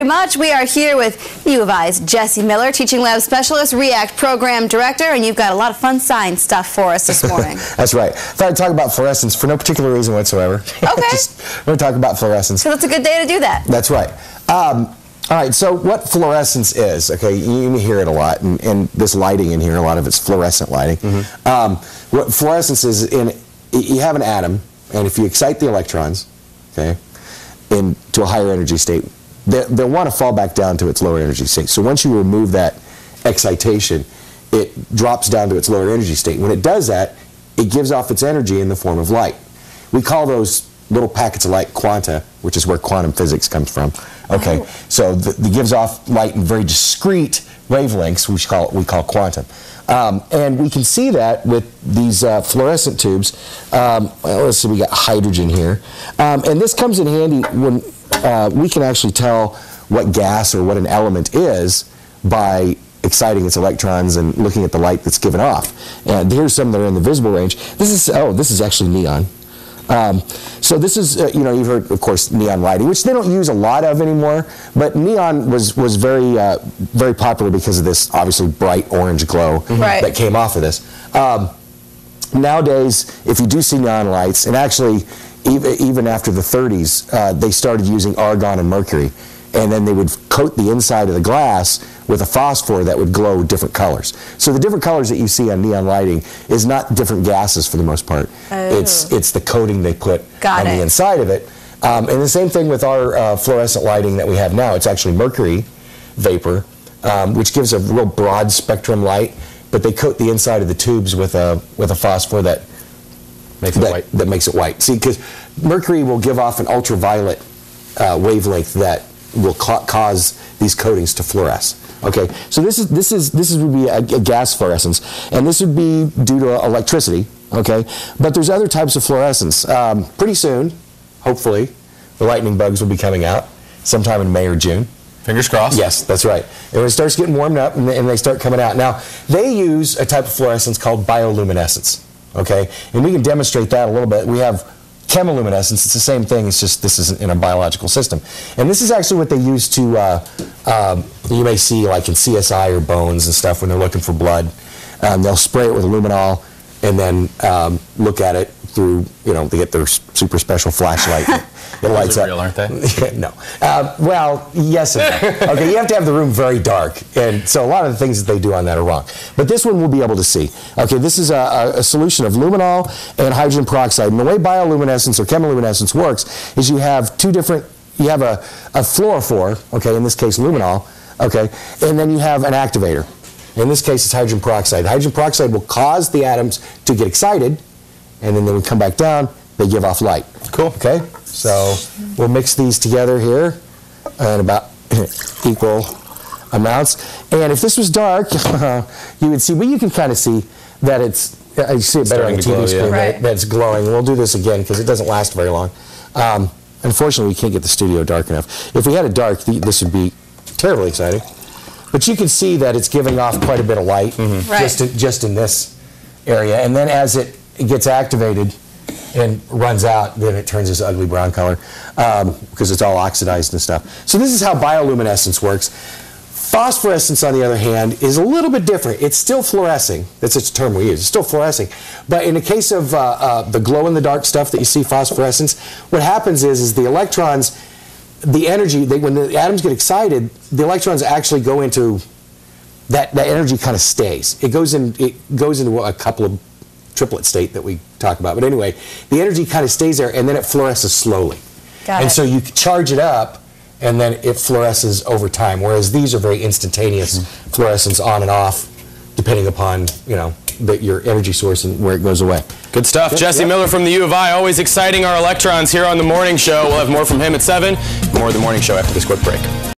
Much. We are here with U of I's Jesse Miller, Teaching Lab Specialist, REACT Program Director, and you've got a lot of fun science stuff for us this morning. That's right. I thought I'd talk about fluorescence for no particular reason whatsoever. Okay. We're going to talk about fluorescence. So it's a good day to do that. That's right. All right, so what fluorescence is, okay, you hear it a lot, and this lighting in here, a lot of it's fluorescent lighting. What fluorescence is, you have an atom, and if you excite the electrons, okay, into a higher energy state, they'll want to fall back down to its lower energy state. So once you remove that excitation, it drops down to its lower energy state. When it does that, it gives off its energy in the form of light. We call those little packets of light quanta, which is where quantum physics comes from. Okay, so it gives off light in very discrete wavelengths, which we call quantum. And we can see that with these fluorescent tubes. Well, let's see, we got hydrogen here. And this comes in handy when we can actually tell what gas or what an element is by exciting its electrons and looking at the light that's given off. And here's some that are in the visible range. This is actually neon. So this is, you've heard, of course, neon lighting, which they don't use a lot of anymore, but neon was very, very popular because of this, obviously, bright orange glow that came off of this. Nowadays, if you do see neon lights, and actually, even after the 30s, they started using argon and mercury, and then they would coat the inside of the glass with a phosphor that would glow different colors. So the different colors that you see on neon lighting is not different gases for the most part. It's the coating they put on the inside of it. And the same thing with our fluorescent lighting that we have now. It's actually mercury vapor, which gives a real broad spectrum light, but they coat the inside of the tubes with a phosphor that makes it white. See, because mercury will give off an ultraviolet wavelength that will cause these coatings to fluoresce. Okay, so this would be a gas fluorescence, and this would be due to electricity. Okay, but there's other types of fluorescence. Pretty soon, hopefully, the lightning bugs will be coming out sometime in May or June. Fingers crossed. Yes, that's right. And when it starts getting warmed up and they start coming out. Now, they use a type of fluorescence called bioluminescence. Okay, and we can demonstrate that a little bit. We have chemiluminescence. It's the same thing. It's just this isn't in a biological system. And this is actually what they use to, you may see like in CSI or Bones and stuff when they're looking for blood. They'll spray it with luminol and then look at it through, they get their super special flashlight. It lights up. Real, aren't they? No. Well, yes and no. Okay, you have to have the room very dark, and so a lot of the things that they do on that are wrong. But this one we'll be able to see. Okay, this is a solution of luminol and hydrogen peroxide. And the way bioluminescence or chemiluminescence works is you have you have a fluorophore, okay, in this case luminol, okay, and then you have an activator. In this case, it's hydrogen peroxide. Hydrogen peroxide will cause the atoms to get excited, and then they would come back down, they give off light. Cool. Okay, so we'll mix these together here in about equal amounts. And if this was dark, you would see, well, you can kind of see that it's, you see it better on the TV screen, that it's glowing. We'll do this again because it doesn't last very long. Unfortunately, we can't get the studio dark enough. If we had it dark, this would be terribly exciting. But you can see that it's giving off quite a bit of light just in this area. And then as it gets activated and runs out, then it turns this ugly brown color because it's all oxidized and stuff. So this is how bioluminescence works. Phosphorescence, on the other hand, is a little bit different. It's still fluorescing. That's a term we use. It's still fluorescing. But in the case of the glow-in-the-dark stuff that you see, phosphorescence, what happens is the electrons, the energy, when the atoms get excited, the electrons actually go into, that energy kind of stays. It goes into a couple of triplet state that we talk about. But anyway, the energy kind of stays there, and then it fluoresces slowly. So you charge it up, and then it fluoresces over time, whereas these are very instantaneous fluorescence on and off, depending upon, your energy source and where it goes away. Good stuff. Jesse Miller from the U of I, always exciting our electrons here on The Morning Show. We'll have more from him at 7. More of The Morning Show after this quick break.